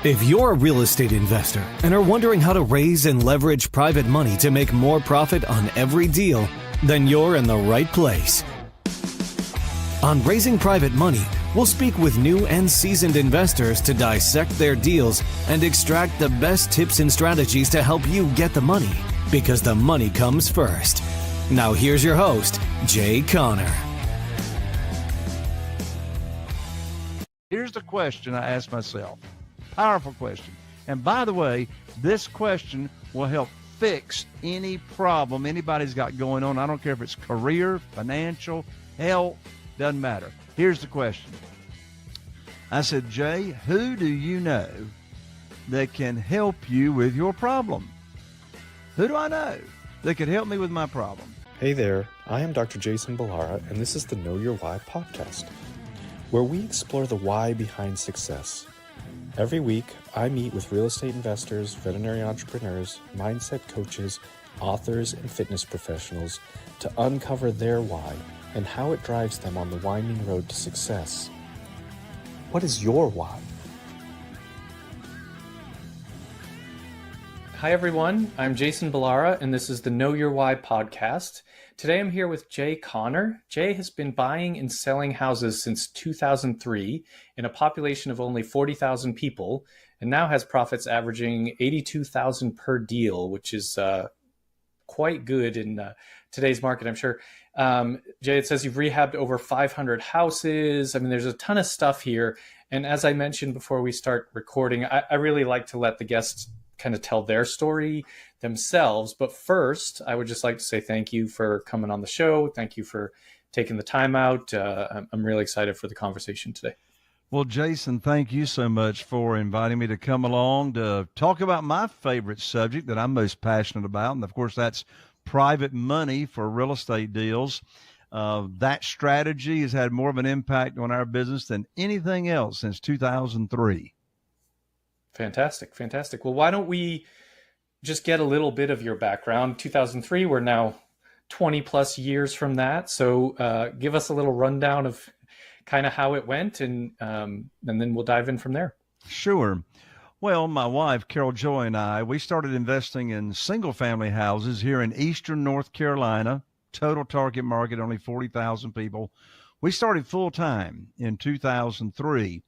If you're a real estate investor and are wondering how to raise and leverage private money to make more profit on every deal, then you're in the right place. On Raising Private Money, we'll speak with new and seasoned investors to dissect their deals and extract the best tips and strategies to help you get the money, because the money comes first. Now here's your host, Jay Conner. Here's the question I asked myself. Powerful question. And by the way, this question will help fix any problem anybody's got going on. I don't care if it's career, financial, health, doesn't matter. Here's the question. I said, Jay, who do you know that can help you with your problem? Who do I know that could help me with my problem? Hey there, I am Dr. Jason Balara, and this is the Know Your Why podcast, where we explore the why behind success. Every week, I meet with real estate investors, veterinary entrepreneurs, mindset coaches, authors, and fitness professionals to uncover their why and how it drives them on the winding road to success. What is your why? Hi everyone, I'm Jason Balara, and this is the Know Your Why podcast. Today I'm here with Jay Conner. Jay has been buying and selling houses since 2003 in a population of only 40,000 people, and now has profits averaging $82,000 per deal, which is quite good in today's market, I'm sure. Jay, it says you've rehabbed over 500 houses. I mean, there's a ton of stuff here. And as I mentioned before we start recording, I really like to let the guests kind of tell their story themselves. But first, I would just like to say thank you for coming on the show. Thank you for taking the time out. I'm really excited for the conversation today. Well, Jason, thank you so much for inviting me to come along to talk about my favorite subject that I'm most passionate about. And of course, that's private money for real estate deals. That strategy has had more of an impact on our business than anything else since 2003. Fantastic. Fantastic. Well, why don't we just get a little bit of your background? 2003, we're now 20 plus years from that. So give us a little rundown of kind of how it went, and then we'll dive in from there. Sure. Well, my wife, Carol Joy, and I, we started investing in single-family houses here in eastern North Carolina, total target market, only 40,000 people. We started full-time in 2003.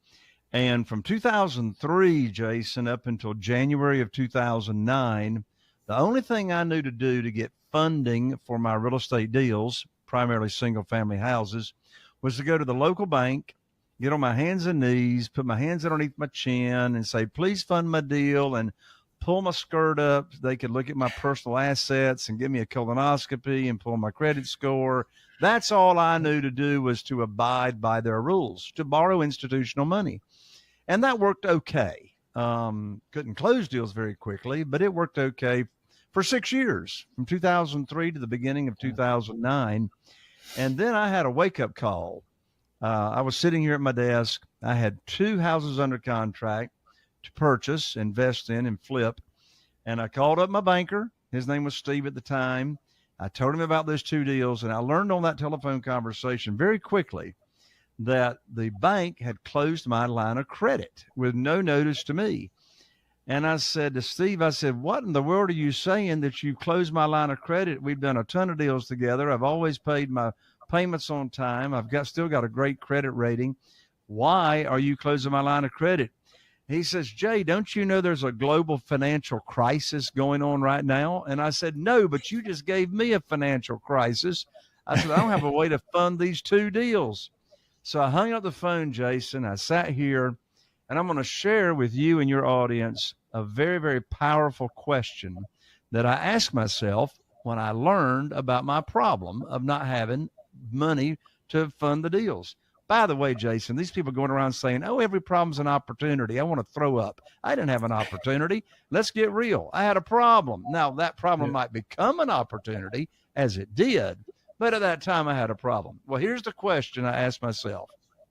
And from 2003, Jason, up until January of 2009, the only thing I knew to do to get funding for my real estate deals, primarily single-family houses, was to go to the local bank, get on my hands and knees, put my hands underneath my chin and say, please fund my deal, and pull my skirt up. They could look at my personal assets and give me a colonoscopy and pull my credit score. That's all I knew to do, was to abide by their rules, to borrow institutional money. And that worked okay. Couldn't close deals very quickly, but it worked okay for 6 years, from 2003 to the beginning of 2009. And then I had a wake-up call. I was sitting here at my desk. I had 2 houses under contract to purchase, invest in, and flip. And I called up my banker. His name was Steve at the time. I told him about those 2 deals, and I learned on that telephone conversation very quickly that the bank had closed my line of credit with no notice to me. And I said to Steve, I said, what in the world are you saying that you closed my line of credit? We've done a ton of deals together. I've always paid my payments on time. I've still got a great credit rating. Why are you closing my line of credit? He says, Jay, don't you know there's a global financial crisis going on right now? And I said, no, but you just gave me a financial crisis. I said, I don't have a way to fund these 2 deals. So I hung up the phone, Jason. I sat here, and I'm going to share with you and your audience a very, very powerful question that I asked myself when I learned about my problem of not having money to fund the deals. By the way, Jason, these people going around saying, oh, every problem's an opportunity. I want to throw up. I didn't have an opportunity. Let's get real. I had a problem. Now, that problem might become an opportunity, as it did, but at that time I had a problem. Well, here's the question I asked myself.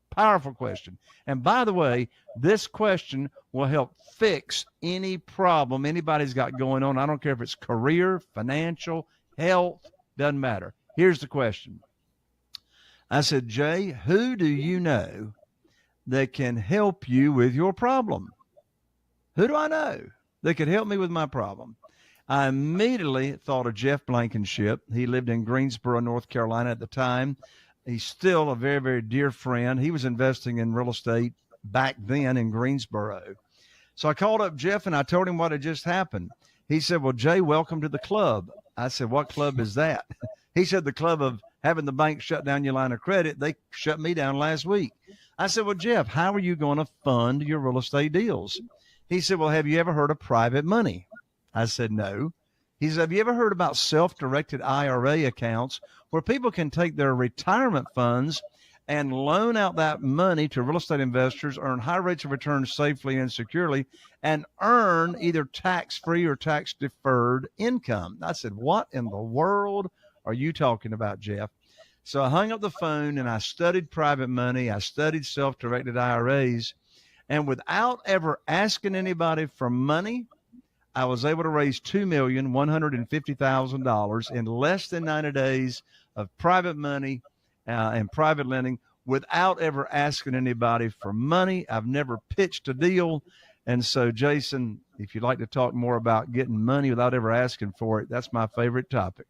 Powerful question. And by the way, this question will help fix any problem anybody's got going on. I don't care if it's career, financial, health, doesn't matter. Here's the question. I said, Jay, who do you know that can help you with your problem? Who do I know that could help me with my problem? I immediately thought of Jeff Blankenship. He lived in Greensboro, North Carolina at the time. He's still a very, very dear friend. He was investing in real estate back then in Greensboro. So I called up Jeff and I told him what had just happened. He said, well, Jay, welcome to the club. I said, what club is that? He said, the club of having the bank shut down your line of credit. They shut me down last week. I said, well, Jeff, how are you going to fund your real estate deals? He said, well, have you ever heard of private money? I said, no. He said, have you ever heard about self-directed IRA accounts where people can take their retirement funds and loan out that money to real estate investors, earn high rates of return safely and securely, and earn either tax-free or tax-deferred income? I said, what in the world are you talking about, Jeff? So I hung up the phone and I studied private money. I studied self-directed IRAs. And without ever asking anybody for money, I was able to raise $2,150,000 in less than 90 days of private money and private lending without ever asking anybody for money. I've never pitched a deal. And so, Jason, if you'd like to talk more about getting money without ever asking for it, that's my favorite topic.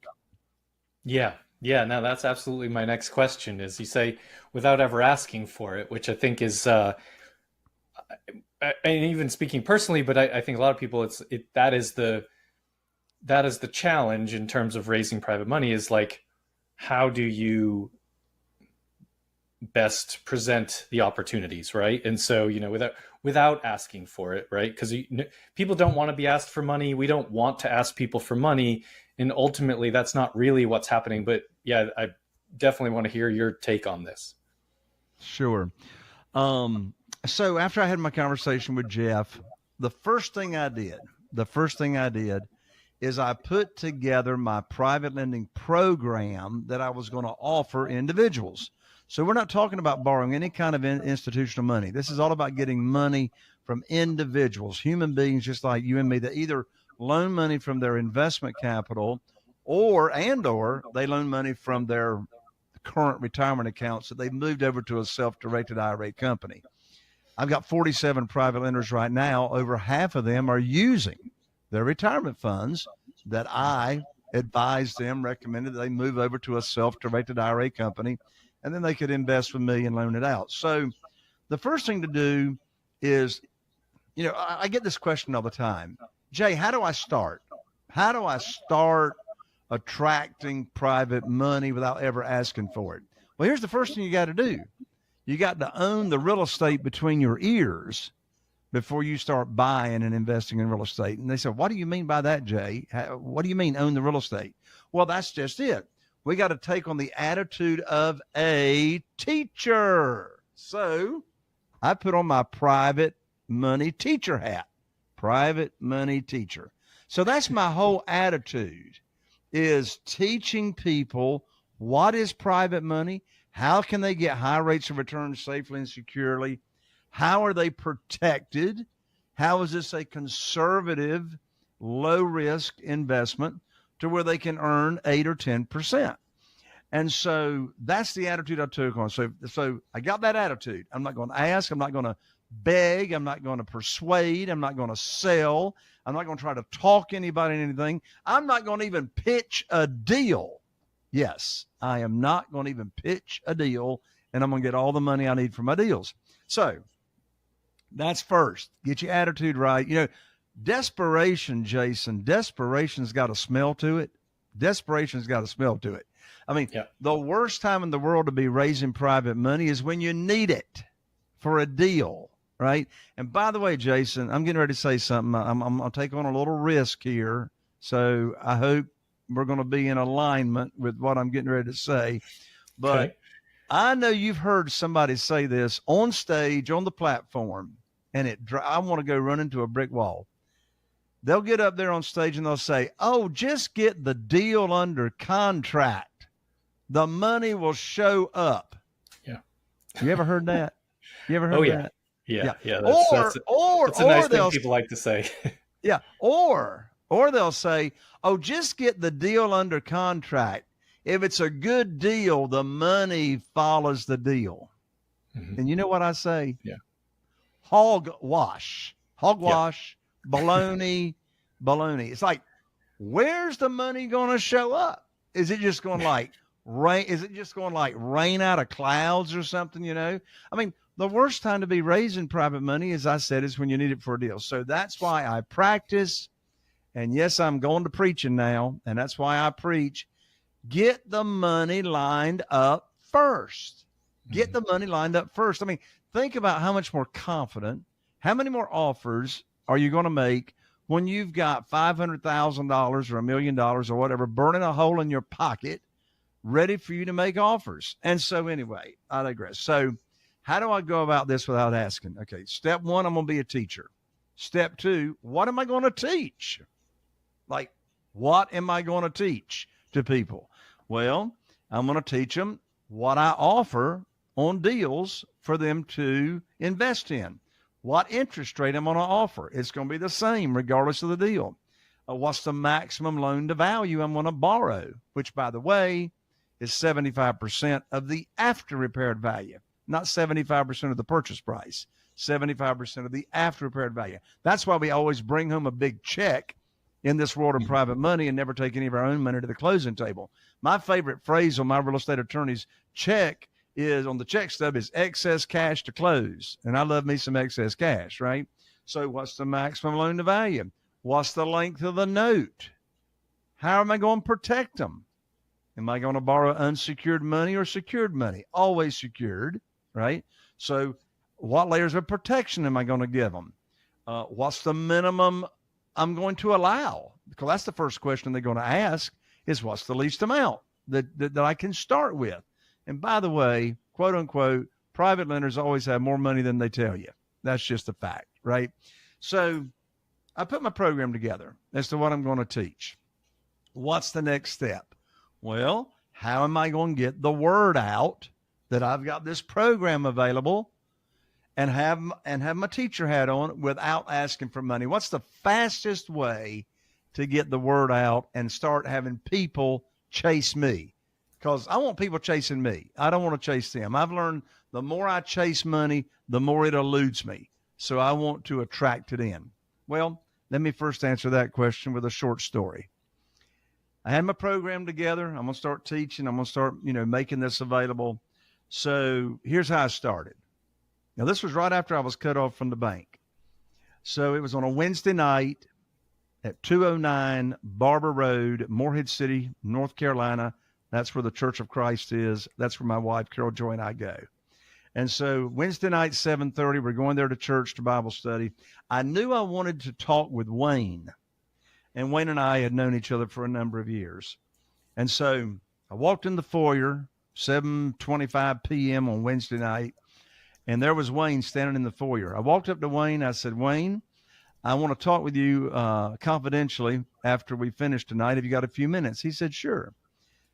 Yeah. Yeah. No, that's absolutely my next question is you say without ever asking for it, which I think is, and even speaking personally, but I think a lot of people, that is the challenge in terms of raising private money is like, how do you best present the opportunities, right? And so, without asking for it, right? Because people don't want to be asked for money. We don't want to ask people for money, and ultimately, that's not really what's happening. But yeah, I definitely want to hear your take on this. Sure. So after I had my conversation with Jeff, the first thing I did is I put together my private lending program that I was going to offer individuals. So we're not talking about borrowing any kind of institutional money. This is all about getting money from individuals, human beings just like you and me, that either loan money from their investment capital or they loan money from their current retirement accounts that they've moved over to a self-directed IRA company. I've got 47 private lenders right now. Over half of them are using their retirement funds that I advised them, recommended they move over to a self-directed IRA company, and then they could invest with me and loan it out. So the first thing to do is, I get this question all the time. Jay, how do I start? How do I start attracting private money without ever asking for it? Well, here's the first thing you got to do. You got to own the real estate between your ears before you start buying and investing in real estate. And they said, what do you mean by that, Jay? What do you mean own the real estate? Well, that's just it. We got to take on the attitude of a teacher. So I put on my private money teacher hat, private money teacher. So that's my whole attitude, is teaching people what is private money. How can they get high rates of return safely and securely? How are they protected? How is this a conservative, low-risk investment to where they can earn 8 or 10%? And so that's the attitude I took on. So I got that attitude. I'm not going to ask. I'm not going to beg. I'm not going to persuade. I'm not going to sell. I'm not going to try to talk anybody into anything. I'm not going to even pitch a deal. Yes, I am not going to even pitch a deal, and I'm going to get all the money I need for my deals. So that's first. Get your attitude right. Desperation, Jason, desperation's got a smell to it. Desperation's got a smell to it. I mean, The worst time in the world to be raising private money is when you need it for a deal, right? And by the way, Jason, I'm getting ready to say something. I'm going to take on a little risk here, so I hope we're going to be in alignment with what I'm getting ready to say. But okay. I know you've heard somebody say this on stage, on the platform, and I want to go run into a brick wall. They'll get up there on stage and they'll say, oh, just get the deal under contract. The money will show up. Yeah. You ever heard that? You ever heard that? Yeah. That's a nice thing people like to say. Yeah. Or they'll say, oh, just get the deal under contract. If it's a good deal, the money follows the deal. Mm-hmm. And you know what I say? Yeah. Hogwash. Hogwash, baloney, baloney. It's like, where's the money going to show up? Is it just going like rain? Is it just going like rain out of clouds or something? You know, I mean, the worst time to be raising private money, as I said, is when you need it for a deal. So that's why I practice. And yes, I'm going to preaching now. And that's why I preach. Get the money lined up first. Get the money lined up first. I mean, think about how much more confident, how many more offers are you going to make when you've got $500,000 or $1 million or whatever burning a hole in your pocket, ready for you to make offers. And so anyway, I digress. So how do I go about this without asking? Okay, step one, I'm going to be a teacher. Step two, what am I going to teach? Like, what am I going to teach to people? Well, I'm going to teach them what I offer on deals for them to invest in. What interest rate I'm going to offer? It's going to be the same regardless of the deal. What's the maximum loan to value I'm going to borrow, which, by the way, is 75% of the after repaired value, not 75% of the purchase price, 75% of the after repaired value. That's why we always bring home a big check in this world of private money and never take any of our own money to the closing table. My favorite phrase on my real estate attorney's check is, on the check stub, is excess cash to close. And I love me some excess cash, right? So what's the maximum loan to value? What's the length of the note? How am I going to protect them? Am I going to borrow unsecured money or secured money? Always secured, right? So what layers of protection am I going to give them? What's the minimum I'm going to allow? Because that's the first question they're going to ask, is what's the least amount that I can start with? And by the way, quote unquote, private lenders always have more money than they tell you. That's just a fact, right? So I put my program together as to what I'm going to teach. What's the next step? Well, how am I going to get the word out that I've got this program available and have my teacher hat on without asking for money? What's the fastest way to get the word out and start having people chase me? Because I want people chasing me. I don't want to chase them. I've learned the more I chase money, the more it eludes me. So I want to attract it in. Well, let me first answer that question with a short story. I had my program together. I'm going to start teaching. I'm going to start, making this available. So here's how I started. Now, this was right after I was cut off from the bank. So it was on a Wednesday night at 209 Barber Road, Morehead City, North Carolina. That's where the Church of Christ is. That's where my wife, Carol Joy, and I go. And so Wednesday night, 7:30, we're going there to church to Bible study. I knew I wanted to talk with Wayne. And Wayne and I had known each other for a number of years. And so I walked in the foyer, 7:25 p.m. on Wednesday night, and there was Wayne standing in the foyer. I walked up to Wayne. I said, Wayne, I want to talk with you confidentially after we finish tonight. Have you got a few minutes? He said, sure.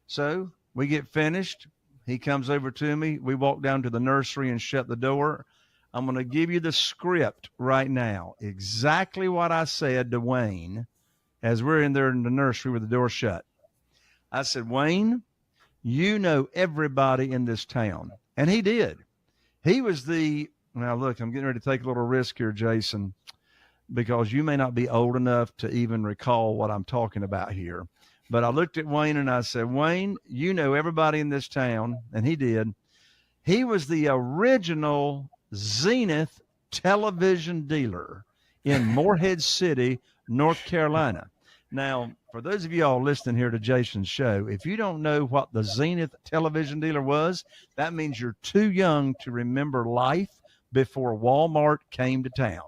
So we get finished. He comes over to me. We walk down to the nursery and shut the door. I'm going to give you the script right now, exactly what I said to Wayne as we're in there in the nursery with the door shut. I said, Wayne, you know everybody in this town. And he did. He was now look, I'm getting ready to take a little risk here, Jason, because you may not be old enough to even recall what I'm talking about here. But I looked at Wayne and I said, Wayne, you know everybody in this town. And he did. He was the original Zenith television dealer in Morehead City, North Carolina. Now, for those of you all listening here to Jason's show, if you don't know what the Zenith television dealer was, that means you're too young to remember life before Walmart came to town.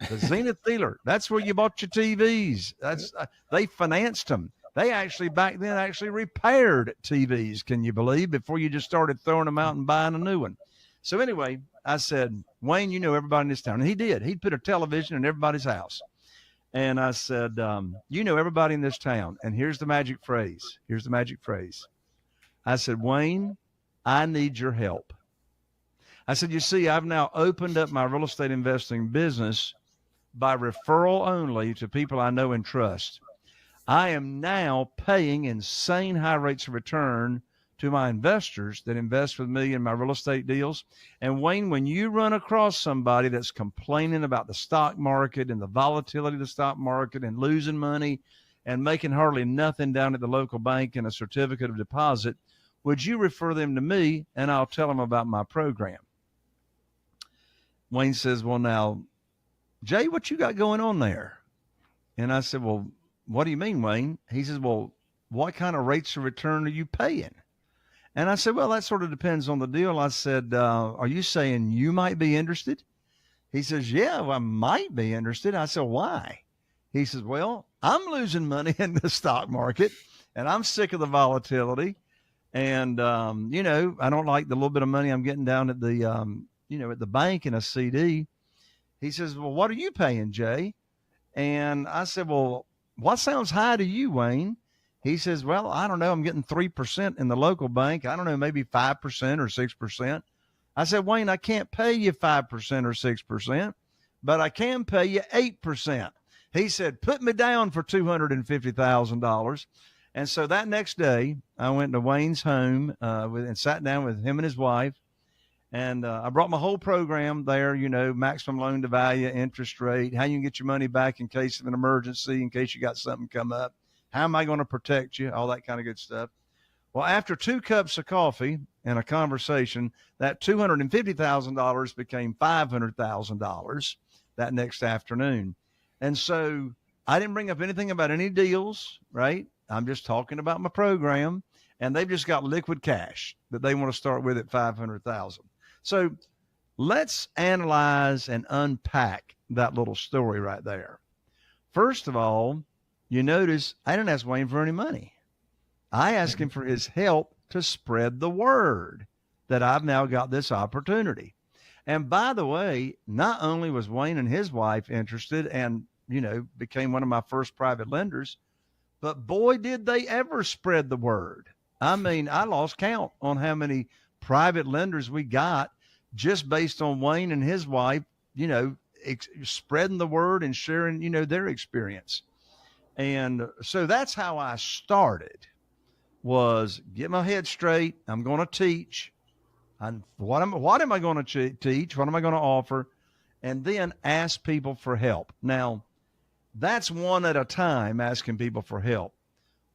The Zenith dealer, that's where you bought your TVs. They financed them. They actually back then repaired TVs, can you believe, before you just started throwing them out and buying a new one. So anyway, I said, Wayne, you know everybody in this town. And he did. He'd put a television in everybody's house. And I said, you know everybody in this town. And here's the magic phrase. I said, Wayne, I need your help. I said, you see, I've now opened up my real estate investing business by referral only to people I know and trust. I am now paying insane high rates of return to my investors that invest with me in my real estate deals. And Wayne, when you run across somebody that's complaining about the stock market and the volatility of the stock market and losing money and making hardly nothing down at the local bank in a certificate of deposit, would you refer them to me and I'll tell them about my program? Wayne says, well, now, Jay, what you got going on there? And I said, well, what do you mean, Wayne? He says, well, what kind of rates of return are you paying? And I said, well, that sort of depends on the deal. I said, are you saying you might be interested? He says, yeah, well, I might be interested. I said, why? He says, well, I'm losing money in the stock market and I'm sick of the volatility. And, you know, I don't like the little bit of money I'm getting down at the, you know, at the bank in a CD. He says, well, what are you paying, Jay? And I said, well, what sounds high to you, Wayne? He says, well, I don't know. I'm getting 3% in the local bank. I don't know, maybe 5% or 6%. I said, Wayne, I can't pay you 5% or 6%, but I can pay you 8%. He said, put me down for $250,000. And so that next day, I went to Wayne's home and sat down with him and his wife. And I brought my whole program there, you know, maximum loan to value, interest rate, how you can get your money back in case of an emergency, in case you got something come up. How am I going to protect you? All that kind of good stuff. Well, after 2 cups of coffee and a conversation, that $250,000 became $500,000 that next afternoon. And so I didn't bring up anything about any deals, right? I'm just talking about my program, and they've just got liquid cash that they want to start with at $500,000. So let's analyze and unpack that little story right there. First of all, you notice I didn't ask Wayne for any money. I asked him for his help to spread the word that I've now got this opportunity. And by the way, not only was Wayne and his wife interested and, you know, became one of my first private lenders, but boy, did they ever spread the word. I mean, I lost count on how many private lenders we got just based on Wayne and his wife, you know, spreading the word and sharing, you know, their experience. And so that's how I started, was get my head straight. I'm going to teach. And what am I going to teach? What am I going to offer? And then ask people for help. Now, that's one at a time, asking people for help.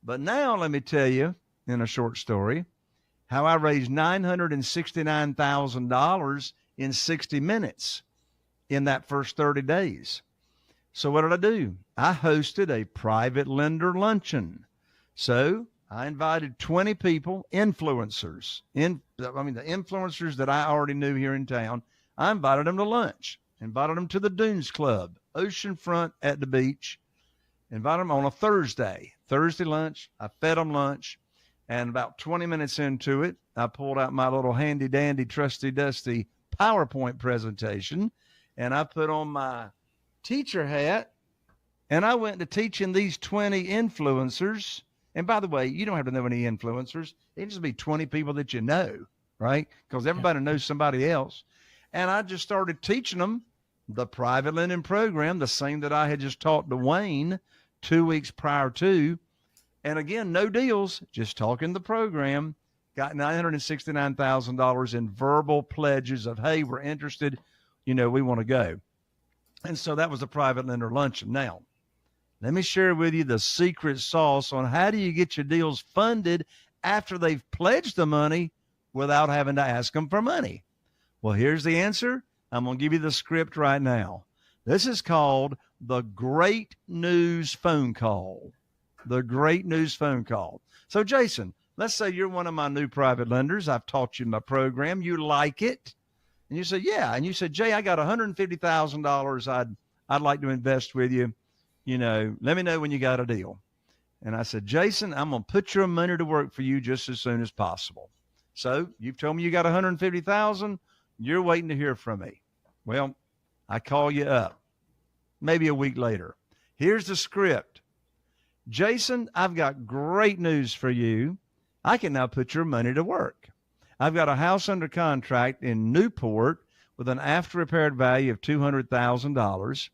But now let me tell you in a short story how I raised $969,000 in 60 minutes in that first 30 days. So what did I do? I hosted a private lender luncheon. So I invited 20 people, influencers, the influencers that I already knew here in town. I invited them to lunch, invited them to the Dunes Club, oceanfront at the beach, invited them on a Thursday lunch. I fed them lunch. And about 20 minutes into it, I pulled out my little handy dandy, trusty dusty PowerPoint presentation, and I put on my teacher hat, and I went to teaching these 20 influencers. And by the way, you don't have to know any influencers. It can just be 20 people that you know, right? Because everybody knows somebody else. And I just started teaching them the private lending program, the same that I had just taught to Wayne 2 weeks prior to. And again, no deals, just talking the program. Got $969,000 in verbal pledges of, hey, we're interested, you know, we want to go. And so that was the private lender luncheon. Now, let me share with you the secret sauce on how do you get your deals funded after they've pledged the money without having to ask them for money. Well, here's the answer. I'm going to give you the script right now. This is called the Great News Phone Call. The Great News Phone Call. So, Jason, let's say you're one of my new private lenders. I've taught you my program. You like it. And you say, yeah. And you said, Jay, I got $150,000 I'd like to invest with you. You know, let me know when you got a deal. And I said, Jason, I'm going to put your money to work for you just as soon as possible. So you've told me you got $150,000. You're waiting to hear from me. Well, I call you up maybe a week later. Here's the script. Jason, I've got great news for you. I can now put your money to work. I've got a house under contract in Newport with an after repaired value of $200,000.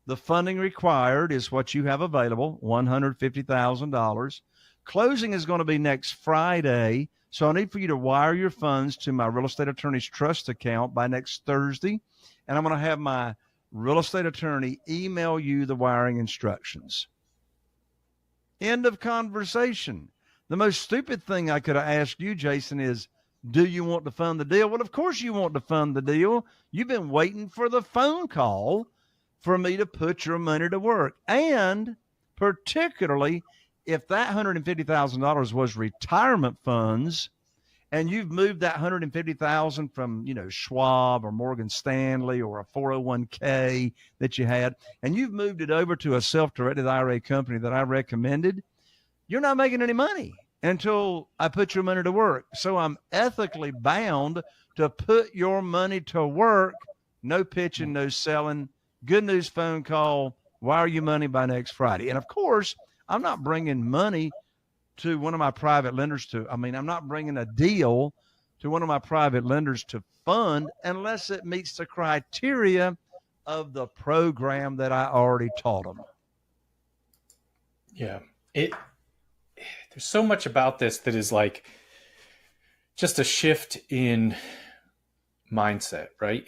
The funding required is what you have available, $150,000. Closing is going to be next Friday, So I need for you to wire your funds to my real estate attorney's trust account by next Thursday. And I'm going to have my real estate attorney email you the wiring instructions. End of conversation. The most stupid thing I could have asked you, Jason, is, do you want to fund the deal? Well, of course you want to fund the deal. You've been waiting for the phone call for me to put your money to work. And particularly if that $150,000 was retirement funds, and you've moved that $150,000 from, Schwab or Morgan Stanley or a 401k that you had, and you've moved it over to a self-directed IRA company that I recommended, you're not making any money until I put your money to work. So I'm ethically bound to put your money to work. No pitching, no selling. Good news phone call. Wire your money by next Friday. And of course, I'm not bringing money to one of my private lenders I'm not bringing a deal to one of my private lenders to fund unless it meets the criteria of the program that I already taught them. Yeah. There's so much about this that is like just a shift in mindset, right?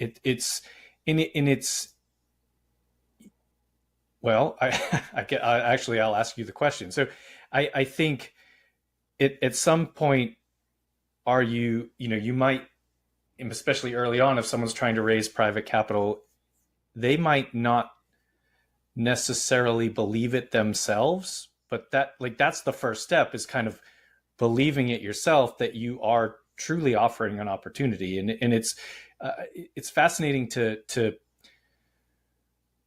I'll ask you the question. So I think at some point, you might, especially early on, if someone's trying to raise private capital, they might not necessarily believe it themselves, but that's the first step, is kind of believing it yourself, that you are truly offering an opportunity. And it's fascinating to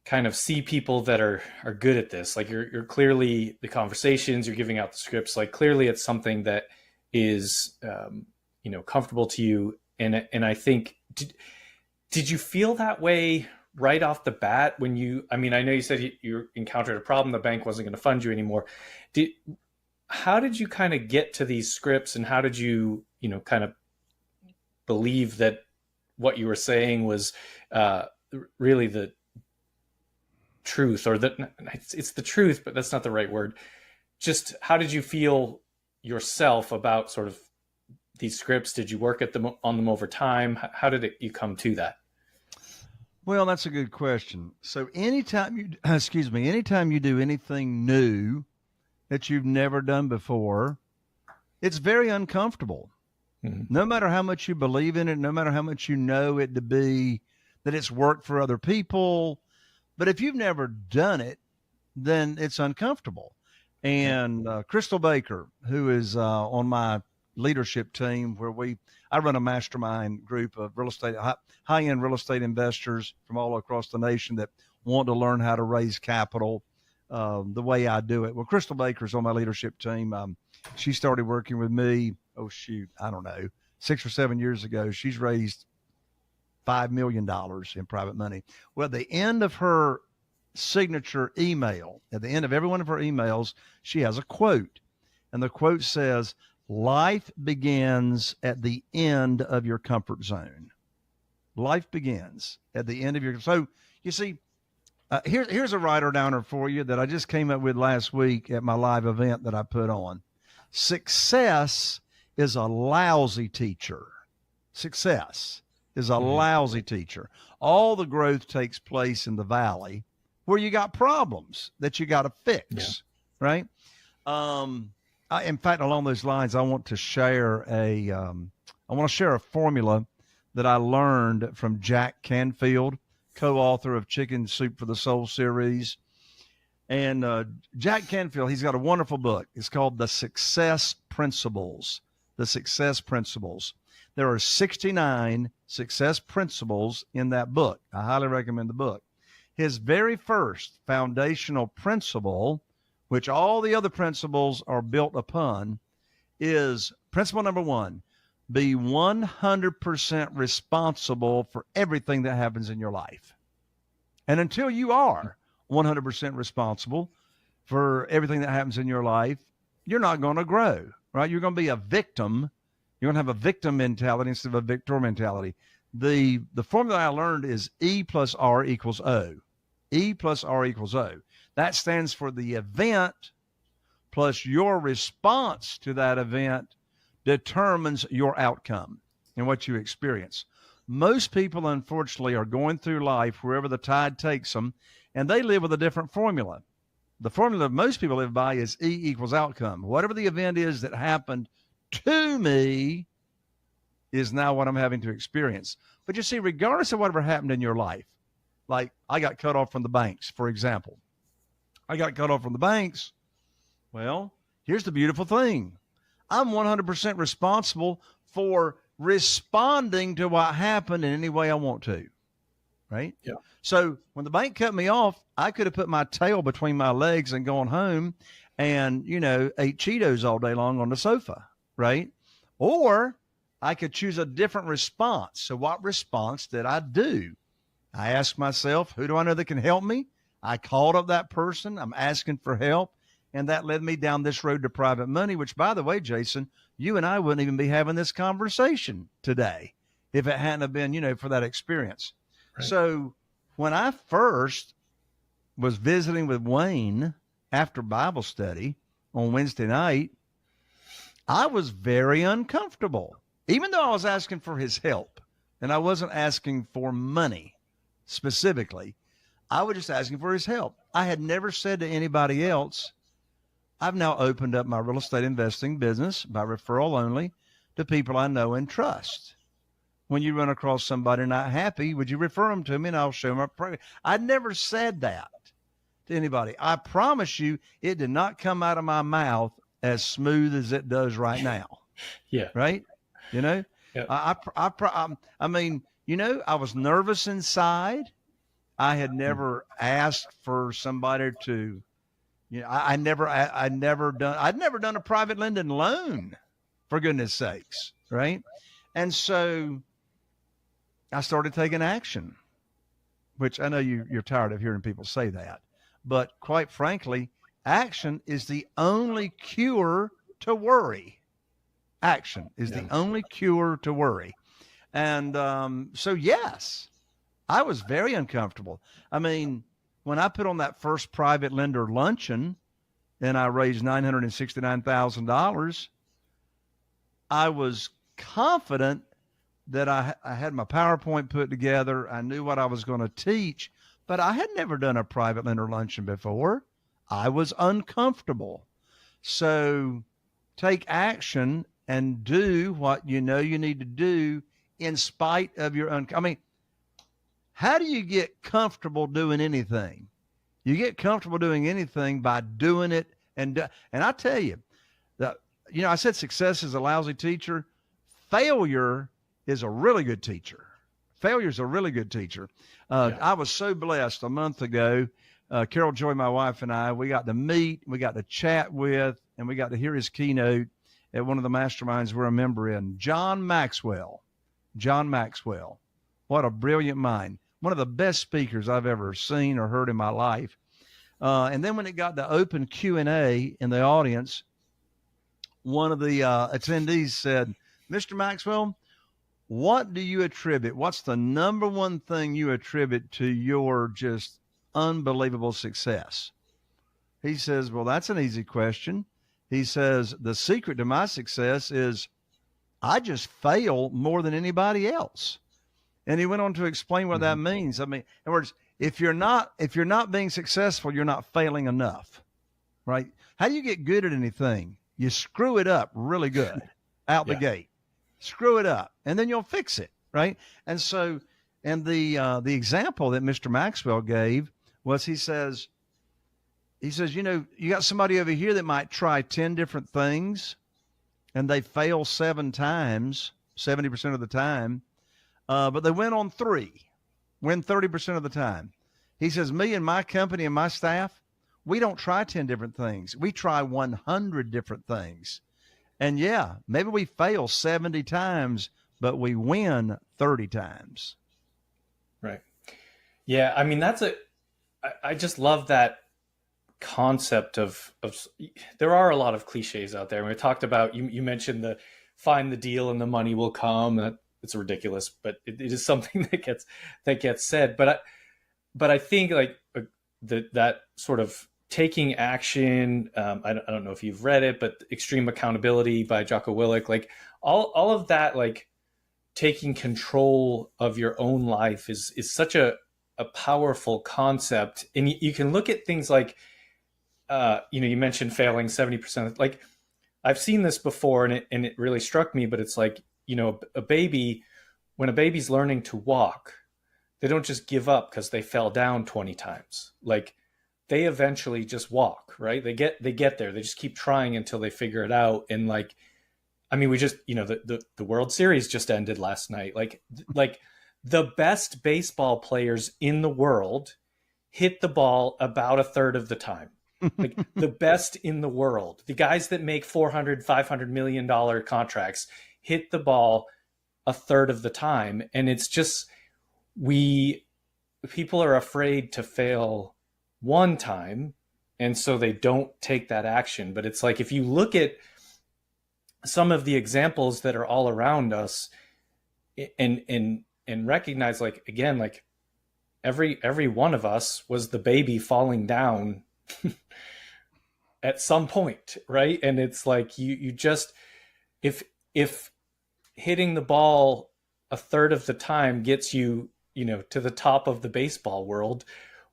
kind of see people that are good at this. Like you're clearly, the conversations, you're giving out the scripts, like clearly it's something that is, comfortable to you. And I think, did you feel that way right off the bat when I know you said you encountered a problem, the bank wasn't going to fund you anymore. How did you kind of get to these scripts, and how did you, kind of believe that what you were saying was really the truth, or that it's the truth, but that's not the right word. Just how did you feel yourself about sort of these scripts? Did you work on them over time? How did you come to that? Well, that's a good question. So anytime you do anything new that you've never done before, it's very uncomfortable. Mm-hmm. No matter how much you believe in it, no matter how much you know it to be, that it's worked for other people. But if you've never done it, then it's uncomfortable. And Crystal Baker, who is on my leadership team, where I run a mastermind group of high-end real estate investors from all across the nation that want to learn how to raise capital the way I do it. Well, Crystal Baker's on my leadership team. She started working with me, 6 or 7 years ago. She's raised $5 million in private money. Well, at the end of her signature email, at the end of every one of her emails, she has a quote. And the quote says, "Life begins at the end of your comfort zone." Life begins at the end of your. So you see, here's a writer downer for you that I just came up with last week at my live event that I put on. Success is a lousy teacher. Success is a lousy teacher. All the growth takes place in the valley where you got problems that you got to fix, right? In fact, along those lines, I want to share a formula that I learned from Jack Canfield, co-author of Chicken Soup for the Soul series. And Jack Canfield, he's got a wonderful book. It's called The Success Principles. The Success Principles. There are 69 success principles in that book. I highly recommend the book. His very first foundational principle, which all the other principles are built upon, is principle number 1: be 100% responsible for everything that happens in your life. And until you are 100% responsible for everything that happens in your life, you're not going to grow, right? You're going to be a victim. You're going to have a victim mentality instead of a victor mentality. The formula I learned is E plus R equals O. E plus R equals O. That stands for the event plus your response to that event determines your outcome and what you experience. Most people, unfortunately, are going through life wherever the tide takes them, and they live with a different formula. The formula most people live by is E equals outcome. Whatever the event is that happened to me is now what I'm having to experience. But you see, regardless of whatever happened in your life, like I got cut off from the banks, for example. I got cut off from the banks. Well, here's the beautiful thing. I'm 100% responsible for responding to what happened in any way I want to, right? Yeah. So when the bank cut me off, I could have put my tail between my legs and gone home and, ate Cheetos all day long on the sofa, right? Or I could choose a different response. So what response did I do? I asked myself, who do I know that can help me? I called up that person. I'm asking for help. And that led me down this road to private money, which, by the way, Jason, you and I wouldn't even be having this conversation today if it hadn't have been, for that experience. Right. So when I first was visiting with Wayne after Bible study on Wednesday night, I was very uncomfortable, even though I was asking for his help and I wasn't asking for money specifically. I was just asking for his help. I had never said to anybody else, I've now opened up my real estate investing business by referral only to people I know and trust. When you run across somebody not happy, would you refer them to me and I'll show them a program? I never said that to anybody. I promise you it did not come out of my mouth as smooth as it does right now. Yeah. Right? Yeah. I mean, I was nervous inside. I had never asked for somebody to, I'd never done a private lending loan, for goodness sakes. Right. And so I started taking action, which I know you're tired of hearing people say that, but quite frankly, action is the only cure to worry. Action is the only cure to worry. And so, yes, I was very uncomfortable. I mean, when I put on that first private lender luncheon and I raised $969,000, I was confident that I had my PowerPoint put together. I knew what I was going to teach, but I had never done a private lender luncheon before. I was uncomfortable. So take action and do what you know you need to do in spite of your how do you get comfortable doing anything? You get comfortable doing anything by doing it. And I tell you that, I said success is a lousy teacher. Failure is a really good teacher. Failure is a really good teacher. I was so blessed a month ago. Carol Joy, my wife, and I, we got to meet, we got to chat with, and we got to hear his keynote at one of the masterminds we're a member in. John Maxwell. What a brilliant mind. One of the best speakers I've ever seen or heard in my life. And then when it got to open Q&A in the audience, one of the attendees said, Mr. Maxwell, what do you attribute? What's the number one thing you attribute to your just unbelievable success? He says, well, that's an easy question. He says, the secret to my success is I just fail more than anybody else. And he went on to explain what that means. I mean, in other words, if you're not being successful, you're not failing enough, right? How do you get good at anything? You screw it up really good out the gate. Screw it up, and then you'll fix it, right? And so, and the example that Mr. Maxwell gave was he says, you got somebody over here that might try 10 different things, and they fail 7 times, 70% of the time, but they win on 3, win 30% of the time. He says, me and my company and my staff, we don't try 10 different things. We try 100 different things. And maybe we fail 70 times, but we win 30 times. Right. Yeah. I mean, I just love that concept of there are a lot of cliches out there. And we talked about, you mentioned find the deal and the money will come. It's ridiculous, but it is something that gets said. But I think like that sort of taking action. I don't know if you've read it, but Extreme Accountability by Jocko Willink, like all of that, like taking control of your own life is such a powerful concept. And you can look at things like, you mentioned failing 70%. Like I've seen this before, and it really struck me, but it's like, when a baby's learning to walk, they don't just give up because they fell down 20 times. Like they eventually just walk, right? They get there. They just keep trying until they figure it out. And like, I mean, we just, the World Series just ended last night. Like the best baseball players in the world hit the ball about a third of the time. Like the best in the world, the guys that make $400-500 million contracts hit the ball a third of the time. And it's just, people are afraid to fail one time, and so they don't take that action. But it's like, if you look at some of the examples that are all around us and recognize, like, again, like every one of us was the baby falling down at some point, right? And it's like, you just, if hitting the ball a third of the time gets you, to the top of the baseball world,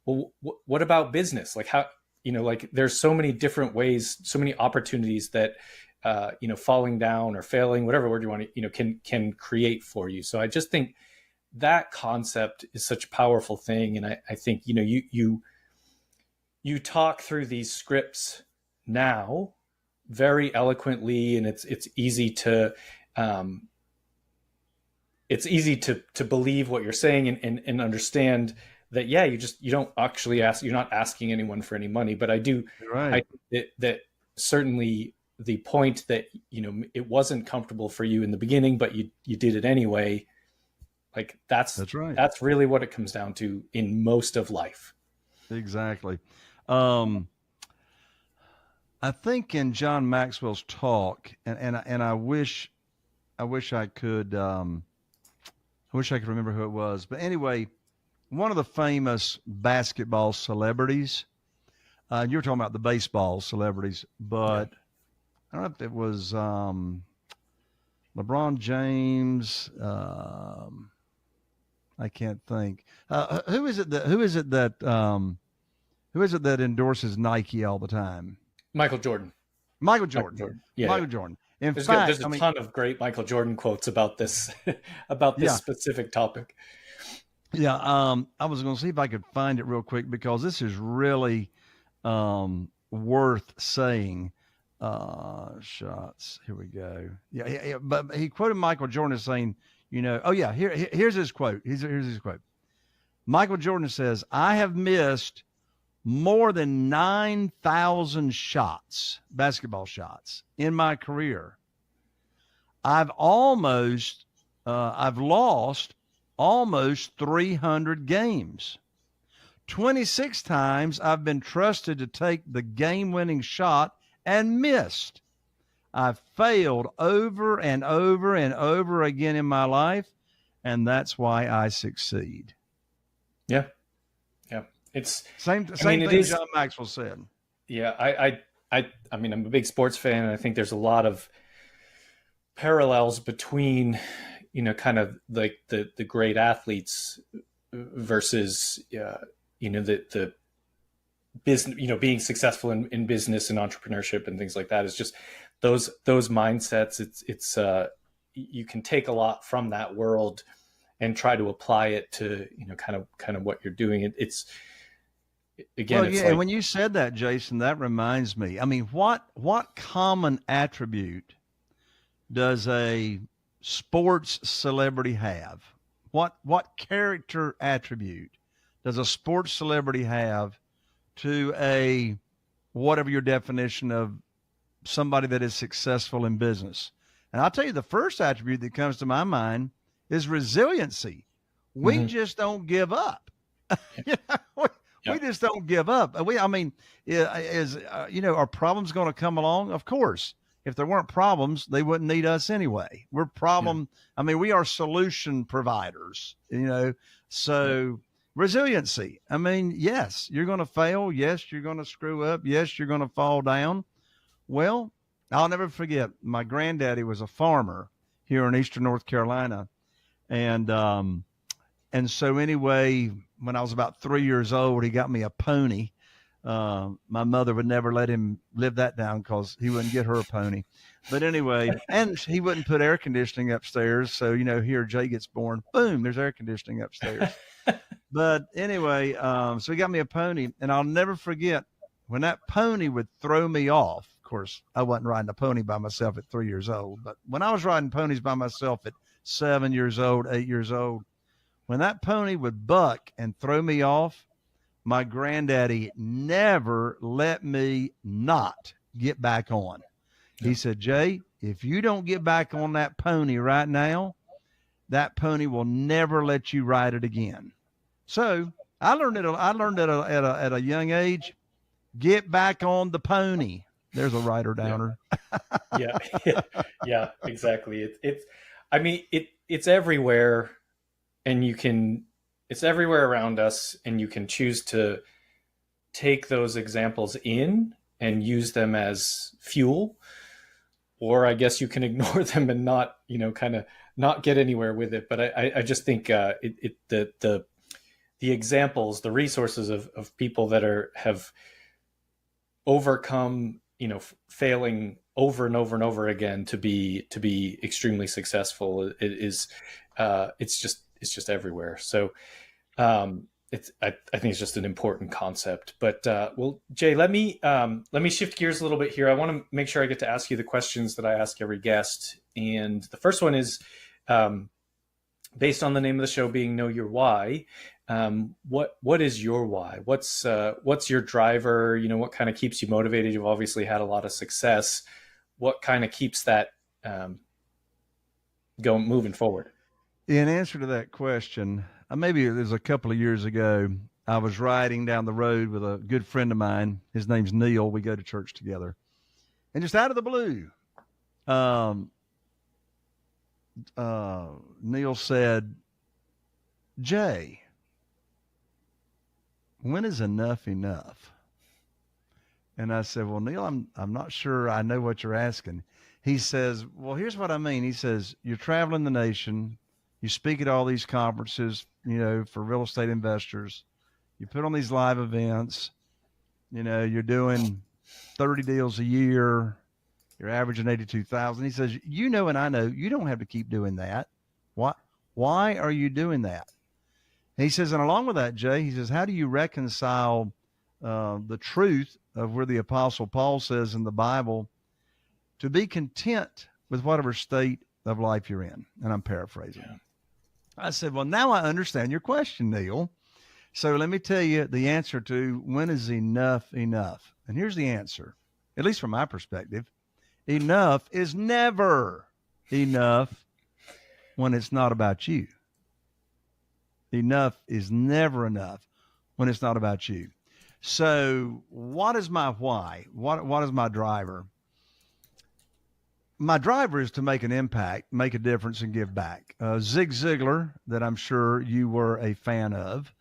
well, what about business? Like how, like there's so many different ways, so many opportunities that, falling down or failing, whatever word you want to, can create for you. So I just think that concept is such a powerful thing. And I think, you talk through these scripts now very eloquently, and it's easy to, believe what you're saying and understand that, yeah, you don't actually you're not asking anyone for any money. But I do, Right. I think that certainly the point that, it wasn't comfortable for you in the beginning, but you did it anyway. Like that's right. That's really what it comes down to in most of life. Exactly. I think in John Maxwell's talk, and I wish I could remember who it was, but anyway, one of the famous basketball celebrities. You were talking about the baseball celebrities, but yeah. I don't know if it was LeBron James. I can't think. Who is it that endorses Nike all the time? Michael Jordan. Michael Jordan. Yeah. Michael Jordan. There's a ton of great Michael Jordan quotes about this specific topic. Yeah. I was going to see if I could find it real quick, because this is really worth saying. Shots. Here we go. Yeah. But he quoted Michael Jordan as saying, here's his quote. Here's his quote. Michael Jordan says, "I have missed more than 9,000 shots, basketball shots, in my career. I've lost almost 300 games. 26 times I've been trusted to take the game-winning shot and missed. I've failed over and over and over again in my life, and that's why I succeed." Yeah. Yeah. It's same thing John Maxwell said. Yeah. I mean, I'm a big sports fan, and I think there's a lot of parallels between, kind of like the great athletes versus, the business, being successful in business and entrepreneurship and things like that. Is just those mindsets. It's you can take a lot from that world and try to apply it to, kind of what you're doing. It's again, it's and when you said that, Jason, that reminds me, I mean, what common attribute does a sports celebrity have? What character attribute does a sports celebrity have to a, whatever your definition of somebody that is successful in business? And I'll tell you, the first attribute that comes to my mind is resiliency. We just don't give up. We just don't give up. Are problems going to come along? Of course. If there weren't problems, they wouldn't need us anyway. We are solution providers, so resiliency. I mean, yes, you're going to fail. Yes, you're going to screw up. Yes, you're going to fall down. Well, I'll never forget, my granddaddy was a farmer here in Eastern North Carolina. And so anyway, when I was about 3 years old, he got me a pony. My mother would never let him live that down because he wouldn't get her a pony. But anyway, and he wouldn't put air conditioning upstairs. So, here Jay gets born, boom, there's air conditioning upstairs. But anyway, so he got me a pony, and I'll never forget when that pony would throw me off. Of course, I wasn't riding a pony by myself at 3 years old, but when I was riding ponies by myself at 7 years old, 8 years old, when that pony would buck and throw me off, my granddaddy never let me not get back on. He said, Jay, if you don't get back on that pony right now, that pony will never let you ride it again. So I learned it. At a young age. Get back on the pony. There's a writer downer. Yeah, exactly. It's everywhere, and it's everywhere around us, and you can choose to take those examples in and use them as fuel, or I guess you can ignore them and not, kind of not get anywhere with it. But I just think the examples, the resources of people that have overcome, failing over and over and over again to be extremely successful it's just everywhere. So I think it's just an important concept. But well, Jay, let me shift gears a little bit here. I want to make sure I get to ask you the questions that I ask every guest. And the first one is, based on the name of the show being Know Your Why, what is your why? What's your driver? What kind of keeps you motivated? You've obviously had a lot of success. What kind of keeps that moving forward? In answer to that question, maybe it was a couple of years ago, I was riding down the road with a good friend of mine. His name's Neil. We go to church together. And just out of the blue, Neil said, Jay, when is enough enough? And I said, well, Neil, I'm not sure I know what you're asking. He says, well, here's what I mean. He says, you're traveling the nation. You speak at all these conferences, for real estate investors. You put on these live events. You're doing 30 deals a year. You're averaging 82,000. He says, and I know you don't have to keep doing that. Why are you doing that? He says, and along with that, Jay, he says, how do you reconcile the truth of where the Apostle Paul says in the Bible to be content with whatever state of life you're in? And I'm paraphrasing. Yeah. I said, well, now I understand your question, Neil. So let me tell you the answer to when is enough enough? And here's the answer, at least from my perspective. Enough is never enough when it's not about you. Enough is never enough when it's not about you. So what is my why? What is my driver? My driver is to make an impact, make a difference, and give back. Zig Ziglar, that I'm sure you were a fan of,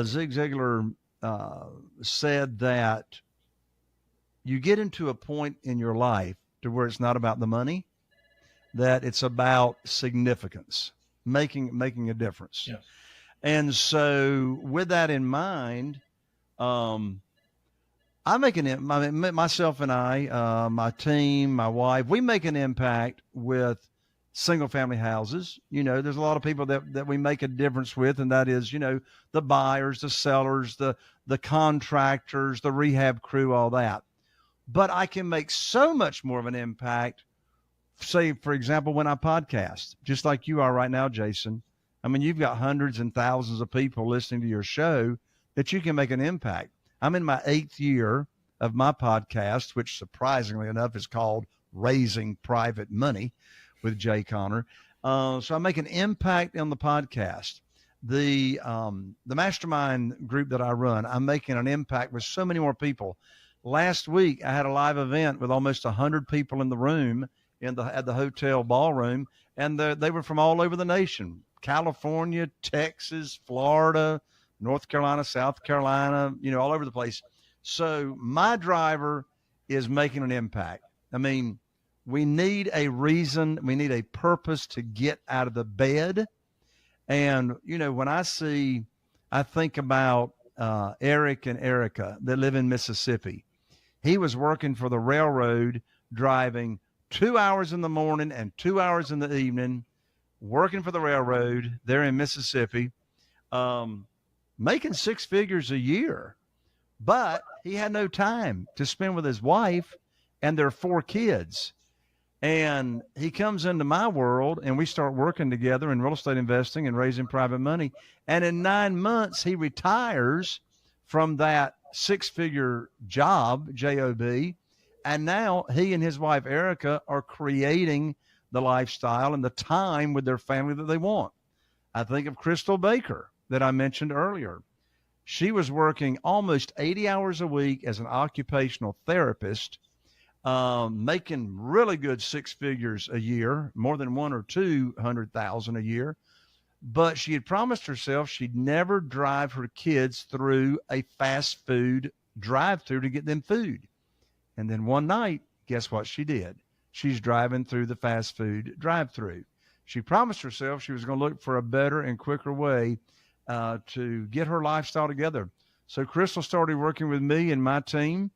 Zig Ziglar said that you get into a point in your life to where it's not about the money, that it's about significance, making a difference. Yeah. And so with that in mind, myself and I, my team, my wife, we make an impact with single family houses. There's a lot of people that we make a difference with, and that is, the buyers, the sellers, the contractors, the rehab crew, all that. But I can make so much more of an impact, say, for example, when I podcast, just like you are right now, Jason. I mean, you've got hundreds and thousands of people listening to your show that you can make an impact. I'm in my 8th year of my podcast, which surprisingly enough is called Raising Private Money with Jay Conner. So I make an impact on the podcast. The mastermind group that I run, I'm making an impact with so many more people. Last week, I had a live event with almost 100 people in the room at the hotel ballroom, and they were from all over the nation: California, Texas, Florida, North Carolina, South Carolina, all over the place. So my driver is making an impact. I mean, we need a reason, we need a purpose to get out of the bed. And, when I think about Eric and Erica that live in Mississippi. He was working for the railroad, driving 2 hours in the morning and 2 hours in the evening, working for the railroad there in Mississippi, making six figures a year. But he had no time to spend with his wife and their four kids. And he comes into my world and we start working together in real estate investing and raising private money. And in 9 months, he retires from that six-figure job, J-O-B. And now he and his wife, Erica, are creating the lifestyle and the time with their family that they want. I think of Crystal Baker that I mentioned earlier. She was working almost 80 hours a week as an occupational therapist, making really good six figures a year, more than 100,000 or 200,000 a year. But she had promised herself she'd never drive her kids through a fast food drive-through to get them food. And then one night, guess what she did? She's driving through the fast food drive-through. She promised herself she was going to look for a better and quicker way to get her lifestyle together. So Crystal started working with me and my team.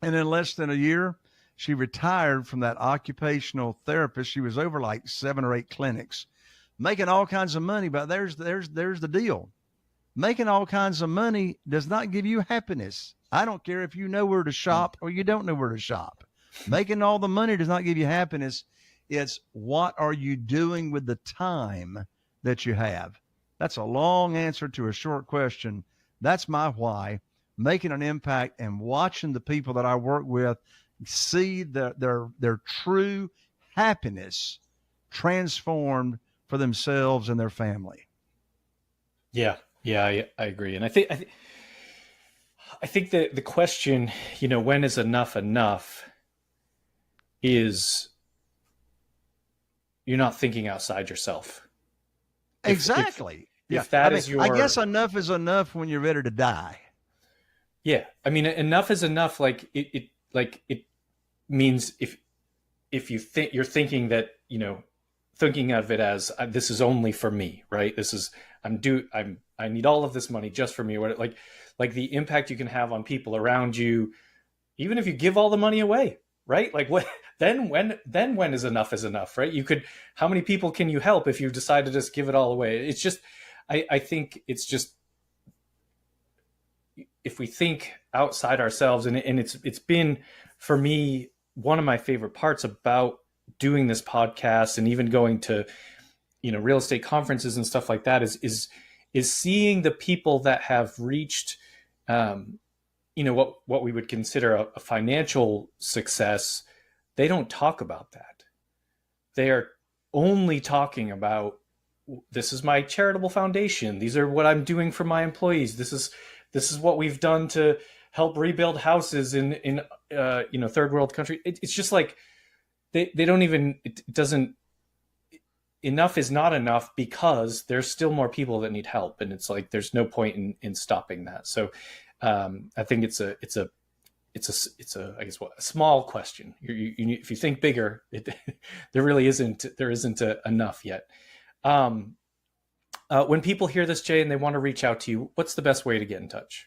And in less than a year, she retired from that occupational therapist. She was over like 7 or 8 clinics, making all kinds of money. But there's the deal. Making all kinds of money does not give you happiness. I don't care if you know where to shop or you don't know where to shop. Making all the money does not give you happiness. It's what are you doing with the time that you have? That's a long answer to a short question. That's my why. Making an impact and watching the people that I work with see their true happiness transformed for themselves and their family. Yeah, I agree. And I think that the question, when is enough is you're not thinking outside yourself. Exactly. If that is I guess enough is enough when you're ready to die. Yeah. I mean, enough is enough. Like it means if you think you're thinking that, thinking of it as this is only for me, right? This is, I need all of this money just for me. Like the impact you can have on people around you, even if you give all the money away, right? Like when is enough, right? How many people can you help if you decide to just give it all away? It's just, I think it's just, if we think outside ourselves, and it's been for me, one of my favorite parts about doing this podcast and even going to, real estate conferences and stuff like that is seeing the people that have reached, what we would consider a financial success. They don't talk about that. They are only talking about, this is my charitable foundation. These are what I'm doing for my employees. This is what we've done to help rebuild houses in third world country. It's just like, they don't even, it doesn't, enough is not enough because there's still more people that need help. And it's like, there's no point in stopping that. So I think it's a I guess a small question. If you think bigger, there isn't enough yet. When people hear this, Jay, and they want to reach out to you, what's the best way to get in touch?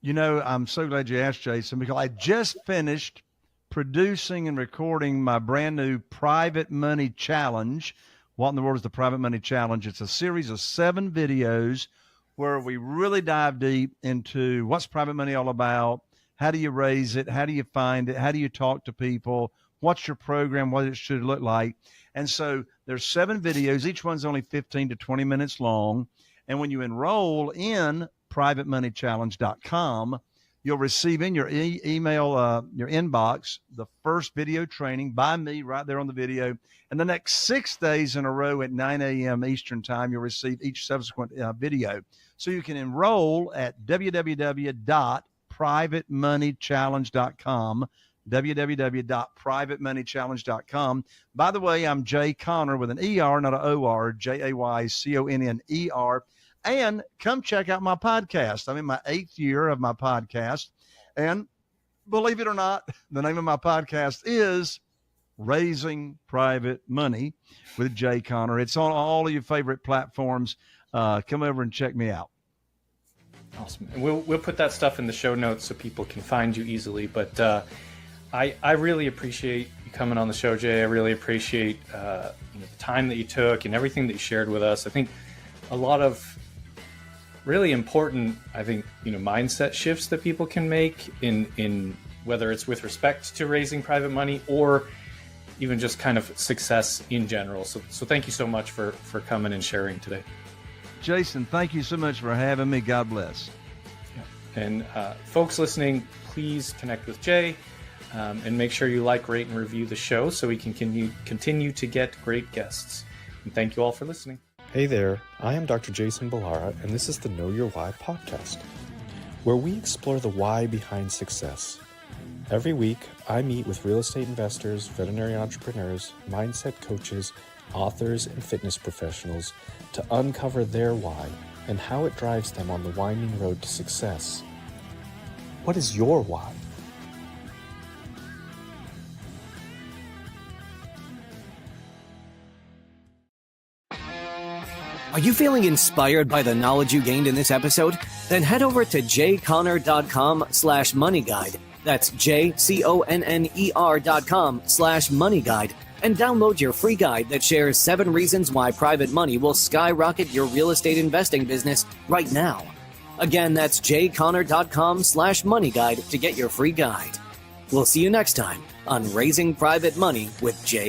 I'm so glad you asked, Jason, because I just finished producing and recording my brand new Private Money Challenge. What in the world is the Private Money Challenge? It's a series of 7 videos where we really dive deep into what's private money all about. How do you raise it? How do you find it? How do you talk to people? What's your program? What it should look like? And so there's 7 videos. Each one's only 15 to 20 minutes long. And when you enroll in privatemoneychallenge.com, you'll receive in your email, your inbox, the first video training by me right there on the video. And the next 6 days in a row at 9 a.m. Eastern time, you'll receive each subsequent video. So you can enroll at www.privatemoneychallenge.com, www.privatemoneychallenge.com. By the way, I'm Jay Conner with an ER, not an OR, Jayconner. And come check out my podcast. I'm in my 8th year of my podcast. And believe it or not, the name of my podcast is Raising Private Money with Jay Conner. It's on all of your favorite platforms. Come over and check me out. Awesome. And we'll put that stuff in the show notes so people can find you easily. But I really appreciate you coming on the show, Jay. I really appreciate the time that you took and everything that you shared with us. I think a lot of really important, mindset shifts that people can make in whether it's with respect to raising private money or even just kind of success in general. So thank you so much for coming and sharing today. Jason, thank you so much for having me. God bless. And folks listening, please connect with Jay and make sure you like, rate, and review the show so we can continue to get great guests. And thank you all for listening. Hey there, I am Dr. Jason Balara, and this is the Know Your Why podcast, where we explore the why behind success. Every week, I meet with real estate investors, veterinary entrepreneurs, mindset coaches, authors, and fitness professionals to uncover their why and how it drives them on the winding road to success. What is your why? Are you feeling inspired by the knowledge you gained in this episode? Then head over to jconner.com/moneyguide. That's jconner.com/moneyguide and download your free guide that shares 7 reasons why private money will skyrocket your real estate investing business right now. Again, that's jconner.com/moneyguide to get your free guide. We'll see you next time on Raising Private Money with Jay